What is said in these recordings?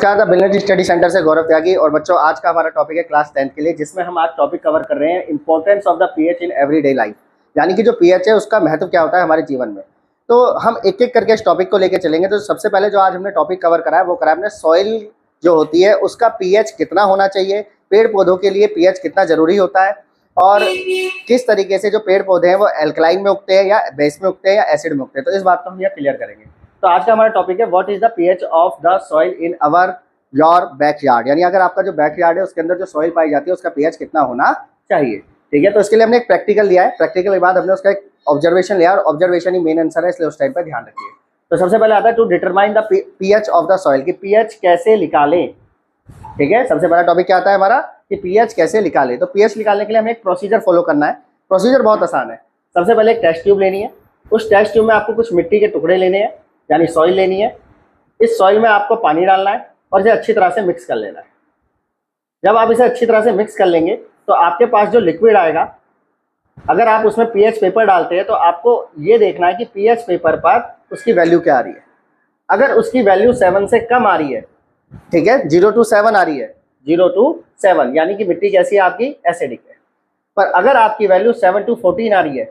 नमस्कार, the billionaire study centre से गौरव त्यागी। और बच्चों, आज का हमारा टॉपिक है क्लास 10th के लिए, जिसमें हम आज टॉपिक कवर कर रहे हैं importance of the pH in everyday life. यानी कि जो पीएच है उसका महत्व क्या होता है हमारे जीवन में। तो हम एक एक करके इस टॉपिक को लेकर चलेंगे। तो सबसे पहले जो आज हमने टॉपिक कवर करा है वो करा है हमने सॉइल जो होती है उसका पीएच कितना होना चाहिए, पेड़ पौधों के लिए पीएच कितना जरूरी होता है, और किस तरीके से जो पेड़ पौधे हैं वो एल्कलाइन में उगते हैं या बेस में उगते हैं या एसिड में उगते हैं। तो इस बात को हम यहाँ क्लियर करेंगे। तो आज का हमारा टॉपिक है what is the pH of the soil in our your backyard. यानी अगर आपका जो बैकयार्ड है उसके अंदर जो सॉइल पाई जाती है उसका पीएच कितना होना चाहिए। ठीक है, तो इसके लिए हमने एक प्रैक्टिकल लिया है। प्रैक्टिकल के बाद हमने उसका एक ऑब्जर्वेशन लिया, और ऑब्जर्वेशन ही मेन आंसर है, इसलिए उस टाइम पर ध्यान रखिए। तो सबसे पहले आता है to determine the pH of the soil, कि पीएच कैसे निकालें। ठीक है, सबसे पहला टॉपिक क्या आता है हमारा कि पीएच कैसे निकालें। तो पीएच निकालने के लिए हमें एक प्रोसीजर फॉलो करना है। प्रोसीजर बहुत आसान है। सबसे पहले एक टेस्ट ट्यूब लेनी है। उस टेस्ट ट्यूब में आपको कुछ मिट्टी के टुकड़े लेने हैं, यानी सॉइल लेनी है। इस सॉइल में आपको पानी डालना है और इसे अच्छी तरह से मिक्स कर लेना है। जब आप इसे अच्छी तरह से मिक्स कर लेंगे तो आपके पास जो लिक्विड आएगा, अगर आप उसमें पीएच पेपर डालते हैं तो आपको ये देखना है कि पीएच पेपर पर उसकी वैल्यू क्या आ रही है। अगर उसकी वैल्यू 7 से कम आ रही है, ठीक है, 0 to 7 आ रही है, 0 to 7 यानी कि मिट्टी कैसी है आपकी, एसिडिक है। पर अगर आपकी वैल्यू 7 to 14 आ रही है,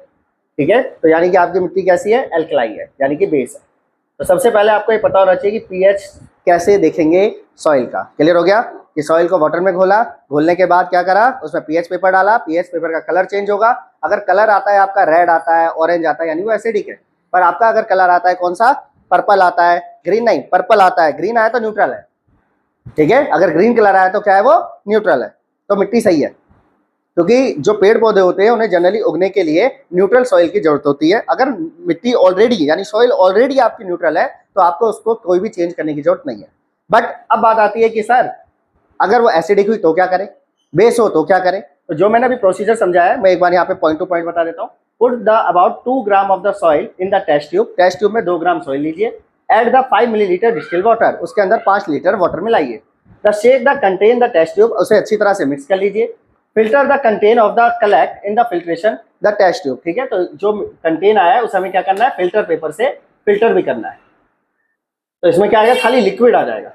ठीक है, तो यानी कि आपकी मिट्टी कैसी है, एल्कलाई है, यानी कि बेस है। तो सबसे पहले आपको ये पता होना चाहिए कि पीएच कैसे देखेंगे सॉइल का। क्लियर हो गया कि सॉइल को वाटर में घोला, घोलने के बाद क्या करा, उसमें पीएच पेपर डाला, पीएच पेपर का कलर चेंज होगा। अगर कलर आता है आपका रेड आता है, ऑरेंज आता है, यानी वो एसिडिक है। पर आपका अगर कलर आता है कौन सा, पर्पल आता है, ग्रीन नहीं, पर्पल आता है, ग्रीन आया तो न्यूट्रल है। ठीक है, अगर ग्रीन कलर आया तो क्या है, वो न्यूट्रल है, तो मिट्टी सही है। क्योंकि जो पेड़ पौधे होते हैं उन्हें जनरली उगने के लिए न्यूट्रल सॉइल की जरूरत होती है। अगर मिट्टी ऑलरेडी यानी सॉइल ऑलरेडी आपकी न्यूट्रल है तो आपको उसको कोई भी चेंज करने की जरूरत नहीं है। बट अब बात आती है कि सर अगर वो एसिडिक हुई तो क्या करें, बेस हो तो क्या करें। तो जो मैंने अभी प्रोसीजर समझाया है मैं एक बार यहाँ पे पॉइंट टू पॉइंट बता देता हूँ। Put the about 2 gram of the soil in the test tube. Test tube में 2 ग्राम सॉइल लीजिए। Add the 5 millilitre distil water, उसके अंदर 5 लीटर वाटर मिलाइए। The shake the content the test tube, उसे अच्छी तरह से मिक्स कर लीजिए। Filter the content of the collect in the filtration the test tube. ठीक है, तो जो कंटेन आया है उसे हमें क्या करना है, फिल्टर पेपर से फिल्टर भी करना है। तो इसमें क्या आएगा, खाली लिक्विड आ जाएगा।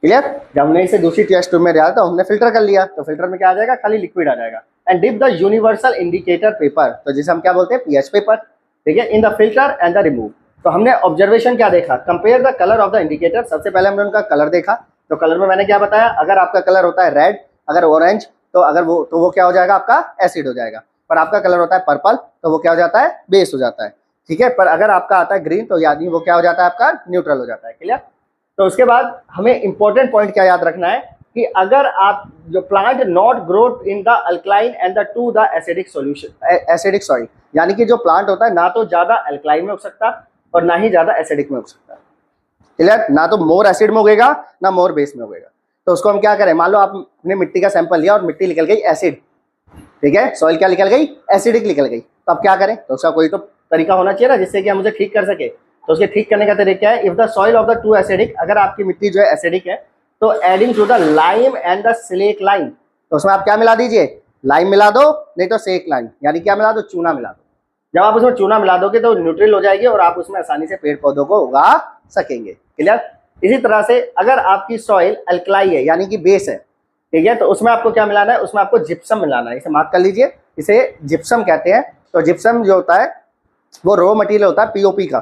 क्लियर, जब हमने इसे दूसरी टेस्ट ट्यूब में डाला तो हमने फिल्टर कर लिया, तो फिल्टर में क्या आ जाएगा, खाली लिक्विड आ जाएगा। And dip the universal indicator paper, तो जिसे हम क्या बोलते हैं, पीएच पेपर, ठीक है, in the filter and the remove. तो हमने ऑब्जर्वेशन क्या देखा, compare the colour of the indicator. सबसे पहले हमने उनका कलर देखा। तो कलर में मैंने क्या बताया, अगर आपका कलर होता है रेड, अगर ऑरेंज, तो अगर वो क्या हो जाएगा, आपका एसिड हो जाएगा। पर आपका कलर होता है पर्पल तो वो क्या हो जाता है, बेस हो जाता है। ठीक है, पर अगर आपका आता है ग्रीन तो यानी वो क्या हो जाता है, आपका न्यूट्रल हो जाता है। क्लियर। तो उसके बाद हमें इंपॉर्टेंट पॉइंट क्या याद रखना है कि अगर आप जो plant not growth in the alkaline and the two the acidic solution, acidic soil, यानी कि जो प्लांट होता है ना तो ज्यादा अल्कलाइन में उग सकता और ना ही ज्यादा एसिडिक में उग सकता। क्लियर, ना तो मोर एसिड में उगेगा ना मोर बेस में उगेगा। तो उसको हम क्या करें, मान लो आपने मिट्टी का सैंपल लिया और मिट्टी निकल गई एसिड, ठीक है, सॉइल क्या निकल गई, एसिडिक निकल गई। तो अब क्या करें, तो उसका कोई तो तरीका होना चाहिए ना जिससे कि हम उसे ठीक कर सके। तो उसके ठीक करने का तरीका क्या है, if the soil of the too acidic, अगर आपकी मिट्टी जो है एसिडिक है तो adding to the lime and the slake lime, तो उसमें आप क्या मिला दीजिए, लाइम मिला दो, नहीं तो स्लेक लाइम, यानी क्या मिला दो, चूना मिला दो। जब आप उसमें चूना मिला दोगे तो न्यूट्रल हो जाएगी और आप उसमें आसानी से पेड़ पौधों को उगा सकेंगे। क्लियर। इसी तरह से अगर आपकी सॉइल अल्कलाई है यानी कि बेस है, ठीक है, तो उसमें आपको क्या मिलाना है, उसमें आपको जिप्सम मिलाना है। इसे मार्क कर लीजिए, इसे जिप्सम कहते हैं। तो जिप्सम जो होता है वो रॉ मटेरियल होता है पीओपी का।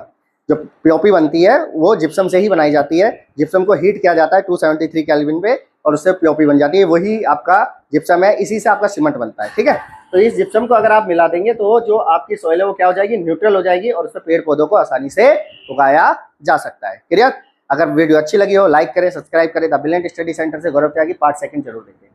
जो पीओपी बनती है वो जिप्सम से ही बनाई जाती है। जिप्सम को हीट किया जाता है 273 केल्विन पे और उससे पीओपी बन जाती है, वही आपका जिप्सम है, इसी से आपका सीमेंट बनता है। ठीक है, तो इस जिप्सम को अगर आप मिला देंगे तो जो आपकी सॉइल है वो क्या हो जाएगी, न्यूट्रल हो जाएगी और उससे पेड़ पौधों को आसानी से उगाया जा सकता है। क्लियर। अगर वीडियो अच्छी लगी हो लाइक करें, सब्सक्राइब करें। द बिलियनेयर स्टडी सेंटर से गौरव त्यागी पार्ट 2 जरूर देखें।